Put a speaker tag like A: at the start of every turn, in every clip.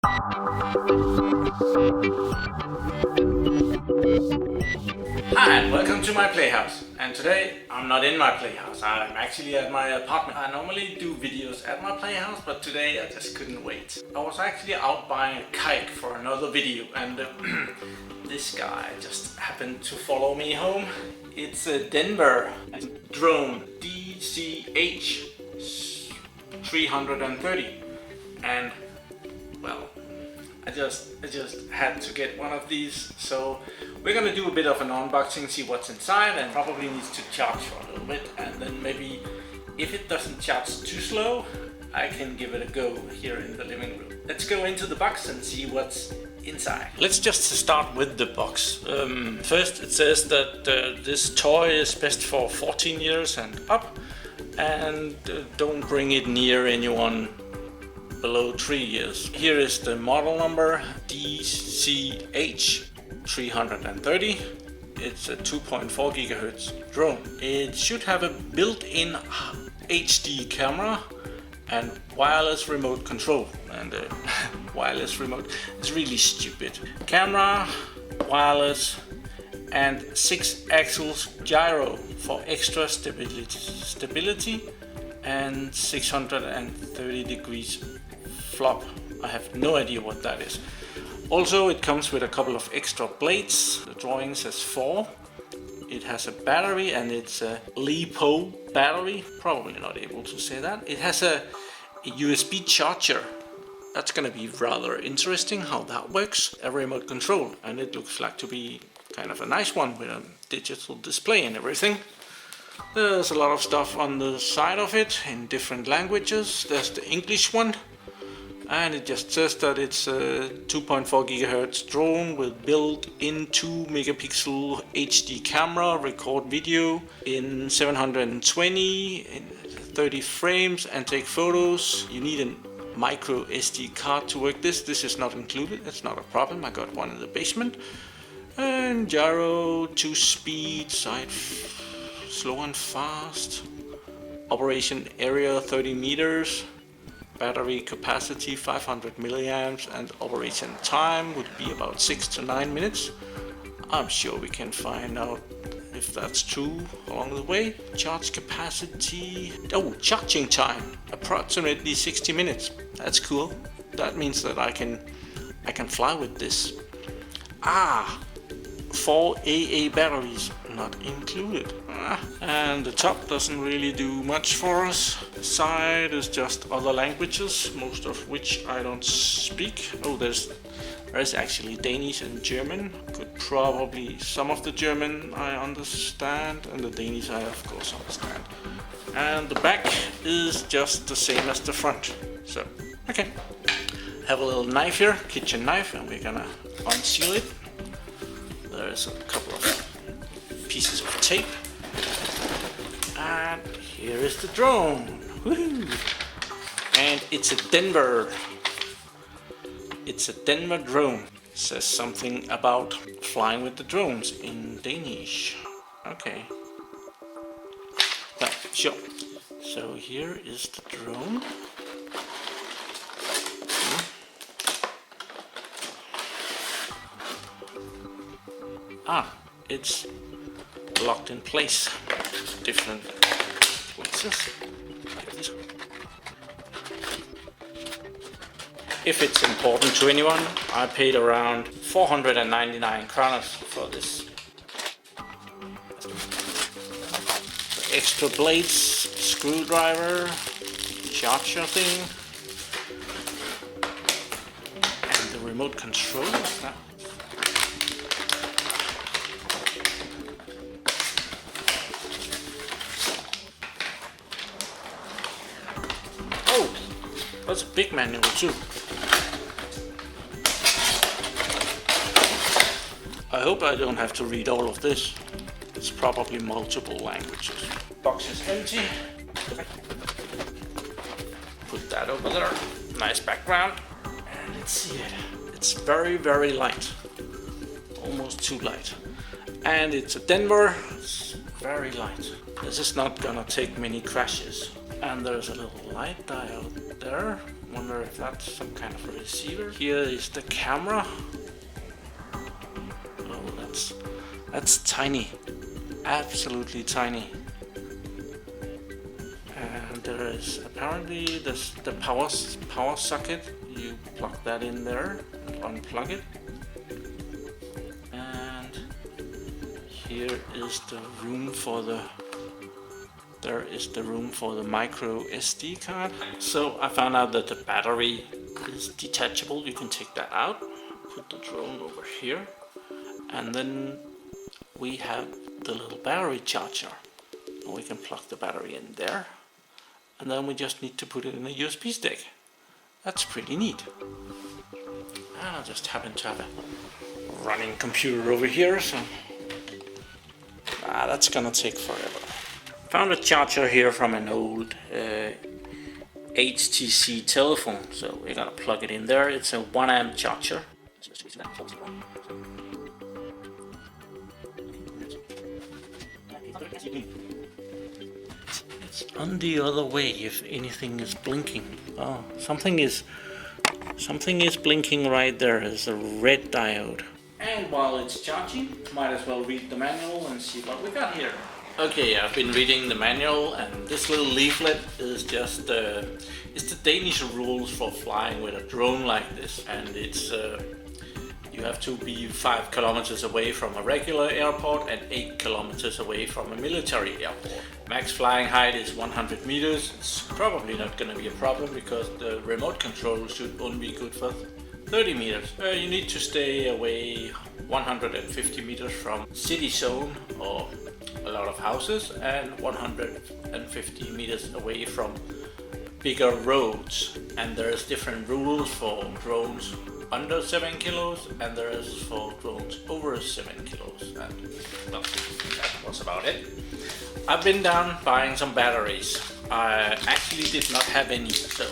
A: Hi and welcome to my playhouse. And today I'm not in my playhouse, I'm actually at my apartment. I normally do videos at my playhouse, but today I just couldn't wait. I was actually out buying a kite for another video, and this guy just happened to follow me home. It's a Denver Drone DCH-330, and well, I just had to get one of these, so we're gonna do a bit of an unboxing, see what's inside, and probably needs to charge for a little bit, and then maybe if it doesn't charge too slow, I can give it a go here in the living room. Let's go into the box and see what's inside. Let's just start with the box. First it says that this toy is best for 14 years and up, and don't bring it near anyone below 3 years. Here is the model number, DCH-330. It's a 2.4 GHz drone. It should have a built-in HD camera and wireless remote control. And wireless remote is really stupid. Camera, wireless, and 6-axis gyro for extra stability, and 630 degrees flop. I have no idea what that is. Also, it comes with a couple of extra blades. The drawing says 4. It has a battery, and it's a LiPo battery. Probably not able to say that. It has a USB charger. That's gonna be rather interesting how that works. A remote control, and it looks like to be kind of a nice one with a digital display and everything. There's a lot of stuff on the side of it in different languages. There's the English one, and it just says that it's a 2.4 GHz drone with built-in 2 megapixel HD camera, record video in 720 in 30 frames and take photos. You need a micro SD card to work this. This is not included, it's not a problem. I got one in the basement. And gyro, 2 speed, side slow and fast. Operation area 30 meters. Battery capacity 500 milliamps, and operation time would be about 6 to 9 minutes. I'm sure we can find out if that's true along the way. Charge capacity, charging time approximately 60 minutes. That's cool. That means that I can fly with this. 4 AA batteries not included. And the top doesn't really do much for us. The side is just other languages, most of which I don't speak. There's actually Danish and German. Could probably some of the German I understand, and the Danish I of course understand. And the back is just the same as the front. So, okay. Have a little knife here, kitchen knife, and we're gonna unseal it. There's a couple of pieces of tape. And here is the drone. Woohoo! And it's a Denver. It's a Denver drone. It says something about flying with the drones in Danish. Okay. Yeah, sure. So here is the drone. It's locked in place. Different places. If it's important to anyone, I paid around 499 kroner for this. The extra blades, screwdriver, charger thing, and the remote control. That's a big manual too. I hope I don't have to read all of this. It's probably multiple languages. Box is empty. Put that over there. Nice background. And let's see it. It's very, very light. Almost too light. And it's a Denver. It's very light. This is not gonna take many crashes. And there's a little light diode there. wonder if that's some kind of a receiver. Here is the camera. Oh, that's tiny, absolutely tiny. And there is apparently the power socket. You plug that in there and unplug it. And here is the room for the micro SD card. So I found out that the battery is detachable. You can take that out, put the drone over here, and then we have the little battery charger. And we can plug the battery in there, and then we just need to put it in a USB stick. That's pretty neat. And I just happen to have a running computer over here, so that's gonna take forever. Found a charger here from an old HTC telephone, so we're gonna plug it in there. It's a 1 amp charger. It's on the other way if anything is blinking. Oh, something is blinking right there. It's a red diode. And while it's charging, might as well read the manual and see what we got here. Okay, I've been reading the manual, and this little leaflet is just it's the Danish rules for flying with a drone like this, and it's you have to be 5 kilometers away from a regular airport and 8 kilometers away from a military airport. Max flying height is 100 meters. It's probably not going to be a problem because the remote control should only be good for 30 meters. You need to stay away 150 meters from city zone or a lot of houses, and 150 meters away from bigger roads. And there's different rules for drones under 7 kilos, and there is for drones over 7 kilos. And well, that was about it. I've been down buying some batteries. I actually did not have any, so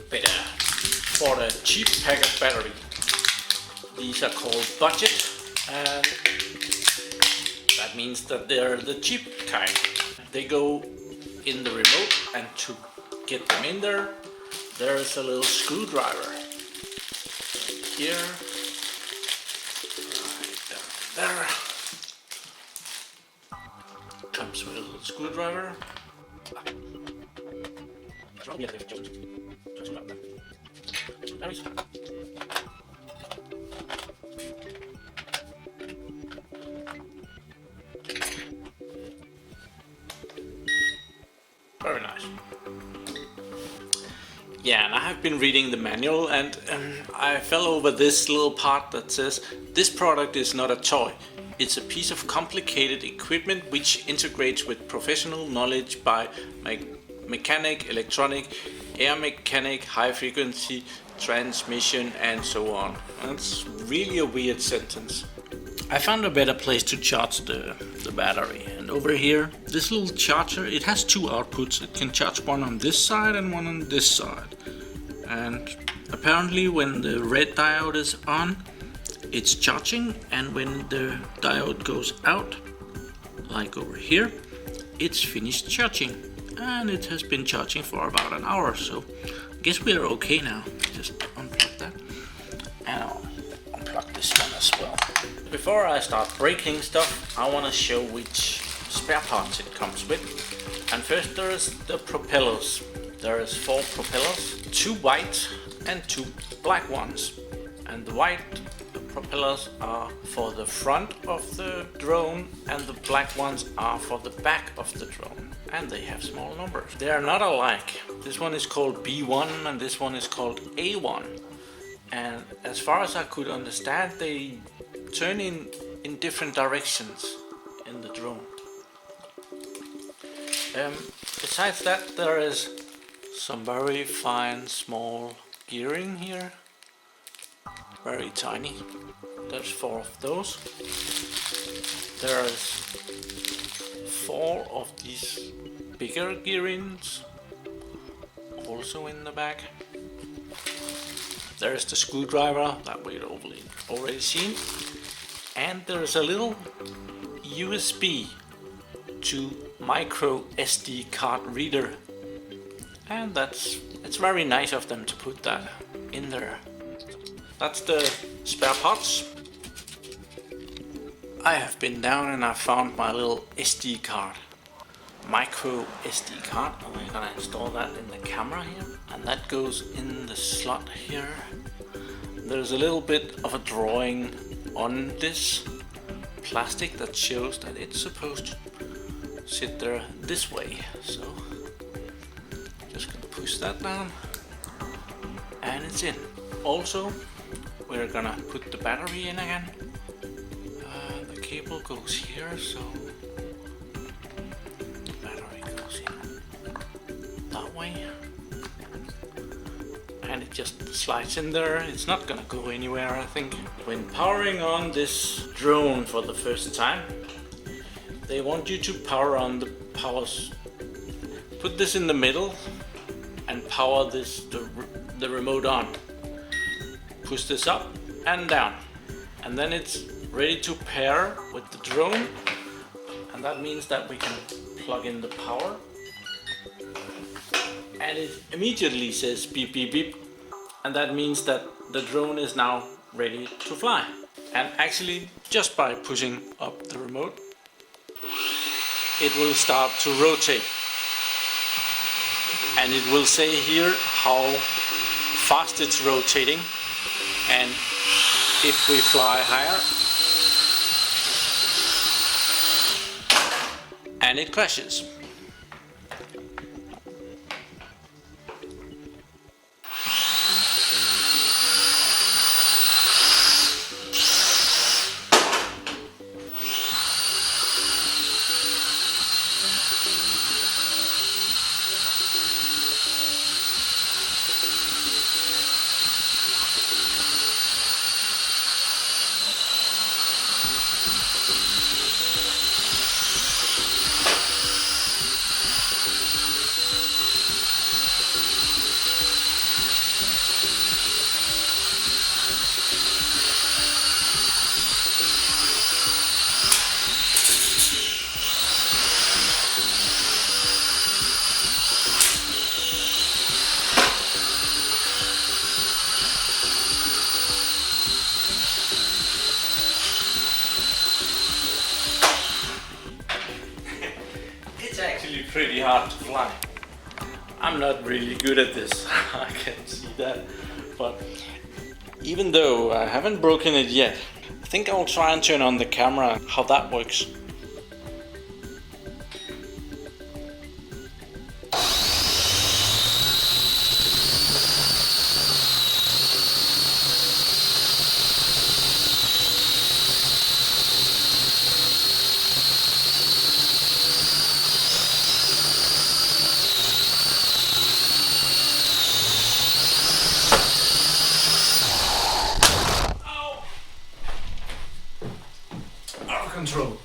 A: better for a cheap pack of battery. These are called budget, and that means that they're the cheap kind. They go in the remote, and to get them in there, there's a little screwdriver. Here, right there. Comes with a little screwdriver. Very nice. Yeah, and I have been reading the manual, and I fell over this little part that says, "This product is not a toy. It's a piece of complicated equipment which integrates with professional knowledge by mechanic, electronic, air mechanic, high frequency transmission, and so on." That's really a weird sentence. I found a better place to charge the battery, and over here, this little charger, it has 2 outputs. It can charge one on this side and one on this side. And apparently when the red diode is on, it's charging, and when the diode goes out, like over here, it's finished charging. And it has been charging for about an hour, so I guess we are okay now. Just unplug that, and I'll unplug this one as well. Before I start breaking stuff, I want to show which spare parts it comes with. And first there is the propellers. There is 4 propellers, 2 white and 2 black ones. And the white propellers are for the front of the drone, and the black ones are for the back of the drone. And they have small numbers. They are not alike. This one is called B1 and this one is called A1. And as far as I could understand, they turn in different directions in the drone. Besides that, there is some very fine small gearing here, very tiny. There's 4 of those. There's 4 of these bigger gearings also in the back. There's the screwdriver that we've already seen, and there's a little USB to micro SD card reader, and that's It's very nice of them to put that in there. That's the spare parts. I have been down and I found my little SD card. Micro SD card. And we're gonna install that in the camera here. And that goes in the slot here. There's a little bit of a drawing on this plastic that shows that it's supposed to sit there this way. So just gonna push that down and it's in. Also, we're gonna put the battery in again. The cable goes here, so the battery goes in that way. And it just slides in there. It's not gonna go anywhere, I think. When powering on this drone for the first time, they want you to power on the powers. Put this in the middle and power the remote on. Push this up and down, and then it's ready to pair with the drone, and that means that we can plug in the power, and it immediately says beep beep beep, and that means that the drone is now ready to fly. And actually, just by pushing up the remote, it will start to rotate, and it will say here how fast it's rotating, and if we fly higher, and it crashes. Pretty hard to fly. I'm not really good at this, I can see that, but even though I haven't broken it yet, I think I'll try and turn on the camera, how that works.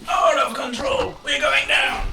A: Out of control! We're going down!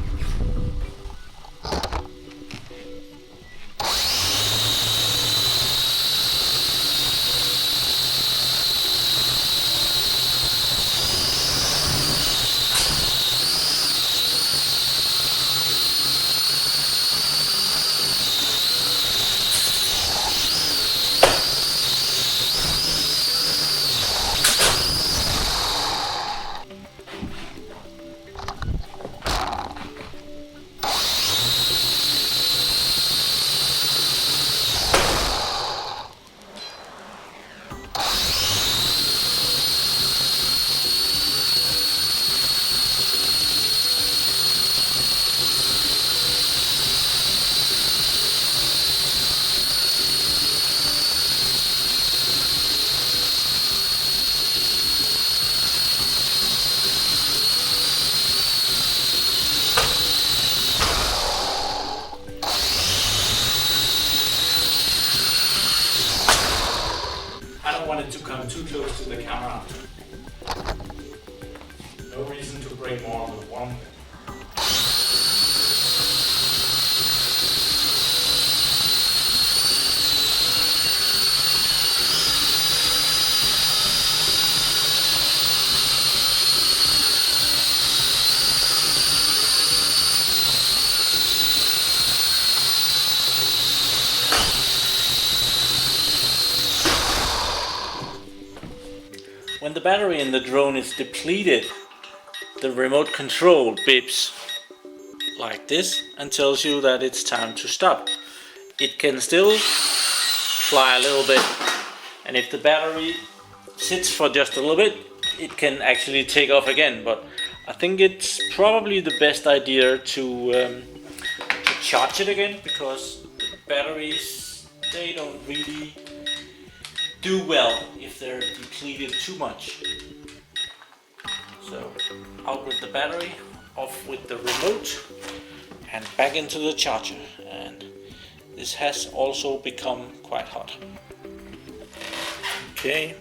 A: To come too close to the camera. No reason to break more than one. When the battery in the drone is depleted, the remote control beeps like this and tells you that it's time to stop. It can still fly a little bit, and if the battery sits for just a little bit, it can actually take off again, but I think it's probably the best idea to charge it again, because the batteries, they don't really do well if they're depleted too much. So out with the battery, off with the remote, and back into the charger. And this has also become quite hot. Okay,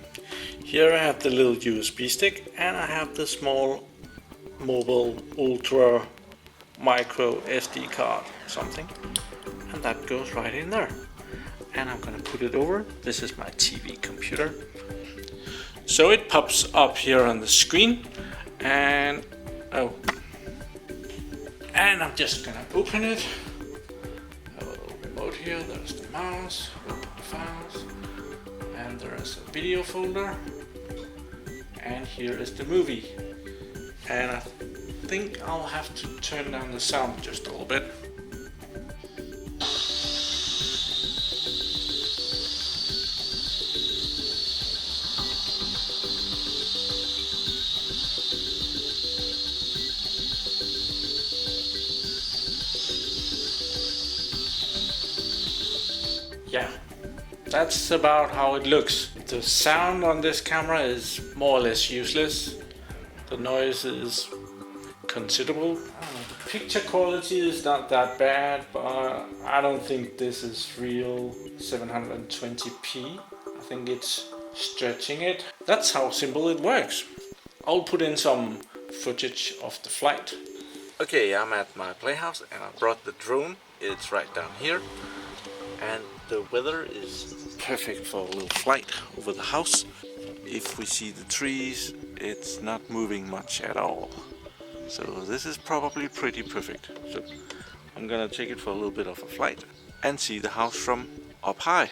A: here I have the little USB stick, and I have the small mobile ultra micro SD card something, and that goes right in there. And I'm gonna put it over. This is my TV computer. So it pops up here on the screen, and I'm just gonna open it. A little remote here, there's the mouse, files, and there's a video folder, and here is the movie. And I think I'll have to turn down the sound just a little bit. Yeah, that's about how it looks. The sound on this camera is more or less useless. The noise is considerable. The picture quality is not that bad, but I don't think this is real 720p. I think it's stretching it. That's how simple it works. I'll put in some footage of the flight. Okay, I'm at my playhouse and I brought the drone. It's right down here. And the weather is perfect for a little flight over the house. If we see the trees, it's not moving much at all. So this is probably pretty perfect. So I'm gonna take it for a little bit of a flight and see the house from up high.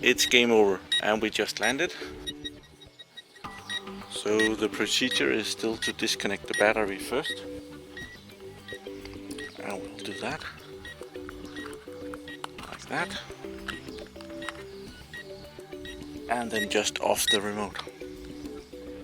A: it's game over, and we just landed. So the procedure is still to disconnect the battery first, and we'll do that like that, and then just off the remote,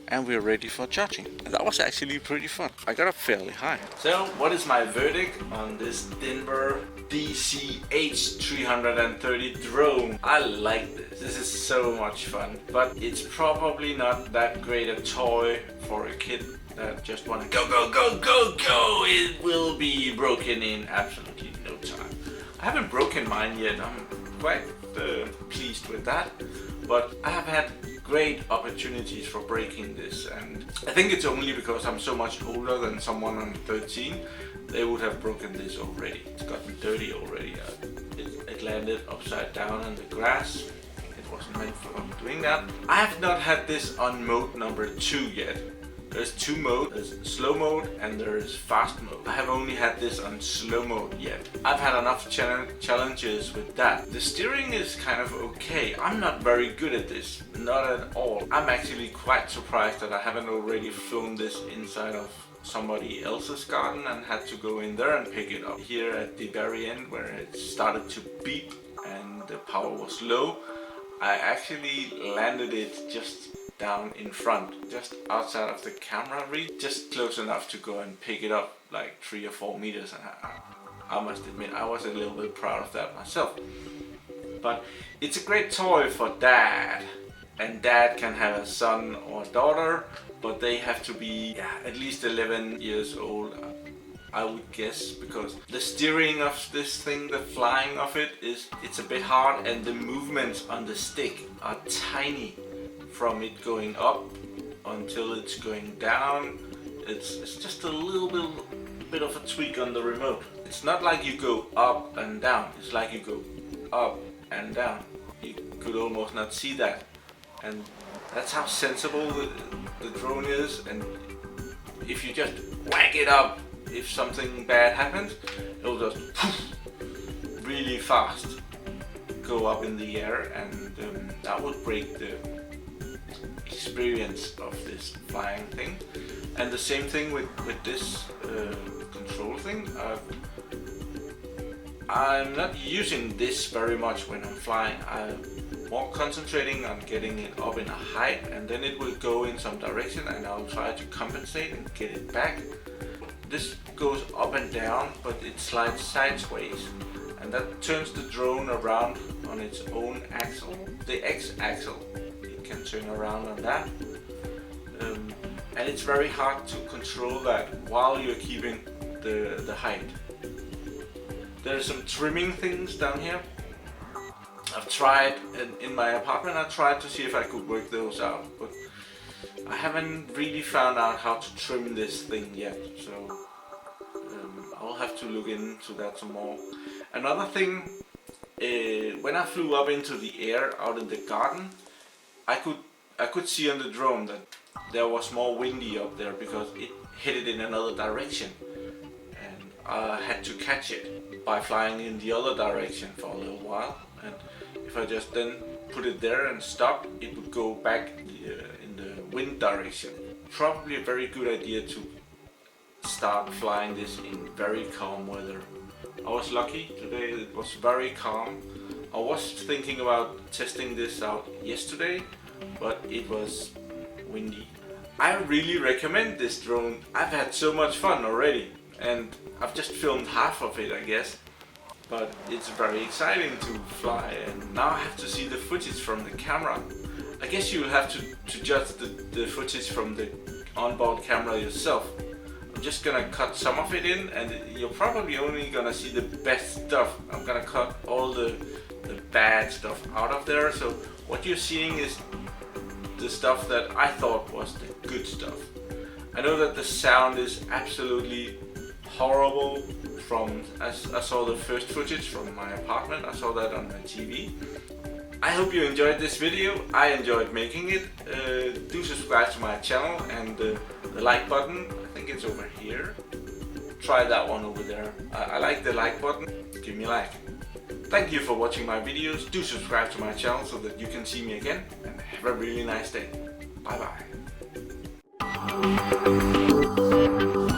A: and we're ready for charging. And that was actually pretty fun. I got up fairly high. So what is my verdict on this Denver DCH-330 drone? I like this. This is so much fun, but it's probably not that great a toy for a kid that just want to go, go, go, go, go. It will be broken in absolutely no time. I haven't broken mine yet. I'm quite pleased with that, but I have had great opportunities for breaking this, and I think it's only because I'm so much older than someone on 13. They would have broken this already. It's gotten dirty already. It landed upside down in the grass. It wasn't meant for doing that. I have not had this on mode number 2 yet. There's 2 modes. There's slow mode and there's fast mode. I have only had this on slow mode yet. I've had enough challenges with that. The steering is kind of okay. I'm not very good at this. Not at all. I'm actually quite surprised that I haven't already flown this inside of somebody else's garden and had to go in there and pick it up. Here at the very end where it started to beep and the power was low, I actually landed it just down in front, just outside of the camera reach, just close enough to go and pick it up like 3 or 4 meters, and I must admit I was a little bit proud of that myself. But it's a great toy for dad, and dad can have a son or daughter, but they have to be at least 11 years old, I would guess, because the steering of this thing, the flying of it's a bit hard, and the movements on the stick are tiny. From it going up until it's going down, it's just a little bit of a tweak on the remote. It's not like you go up and down, it's like you go up and down. You could almost not see that, and that's how sensible the drone is. And if you just whack it up, if something bad happens, it'll just really fast go up in the air, and that would break the experience of this flying thing. And the same thing with this control thing. I'm not using this very much when I'm flying. I'm more concentrating on getting it up in a height, and then it will go in some direction and I'll try to compensate and get it back. This goes up and down, but it slides sideways, and that turns the drone around on its own axle, the X-axle. Can turn around on that, and it's very hard to control that while you're keeping the height. There's some trimming things down here. I've tried in my apartment. I tried to see if I could work those out, but I haven't really found out how to trim this thing yet, so I'll have to look into that some more. Another thing, when I flew up into the air out in the garden, I could see on the drone that there was more windy up there because it hit it in another direction, and I had to catch it by flying in the other direction for a little while. And if I just then put it there and stop, it would go back in the wind direction. Probably a very good idea to start flying this in very calm weather. I was lucky today, it was very calm. I was thinking about testing this out yesterday, but it was windy. I really recommend this drone. I've had so much fun already, and I've just filmed half of it, I guess. But it's very exciting to fly, and now I have to see the footage from the camera. I guess you'll have to judge the footage from the onboard camera yourself. I'm just gonna cut some of it in, and you're probably only gonna see the best stuff. I'm gonna cut all the bad stuff out of there, so what you're seeing is the stuff that I thought was the good stuff. I know that the sound is absolutely horrible. I saw the first footage from my apartment, I saw that on my TV. I hope you enjoyed this video. I enjoyed making it. Do subscribe to my channel, and the like button, I think it's over here. Try that one over there. I like the like button. Give me a like. Thank you for watching my videos. Do subscribe to my channel so that you can see me again, and have a really nice day. Bye bye.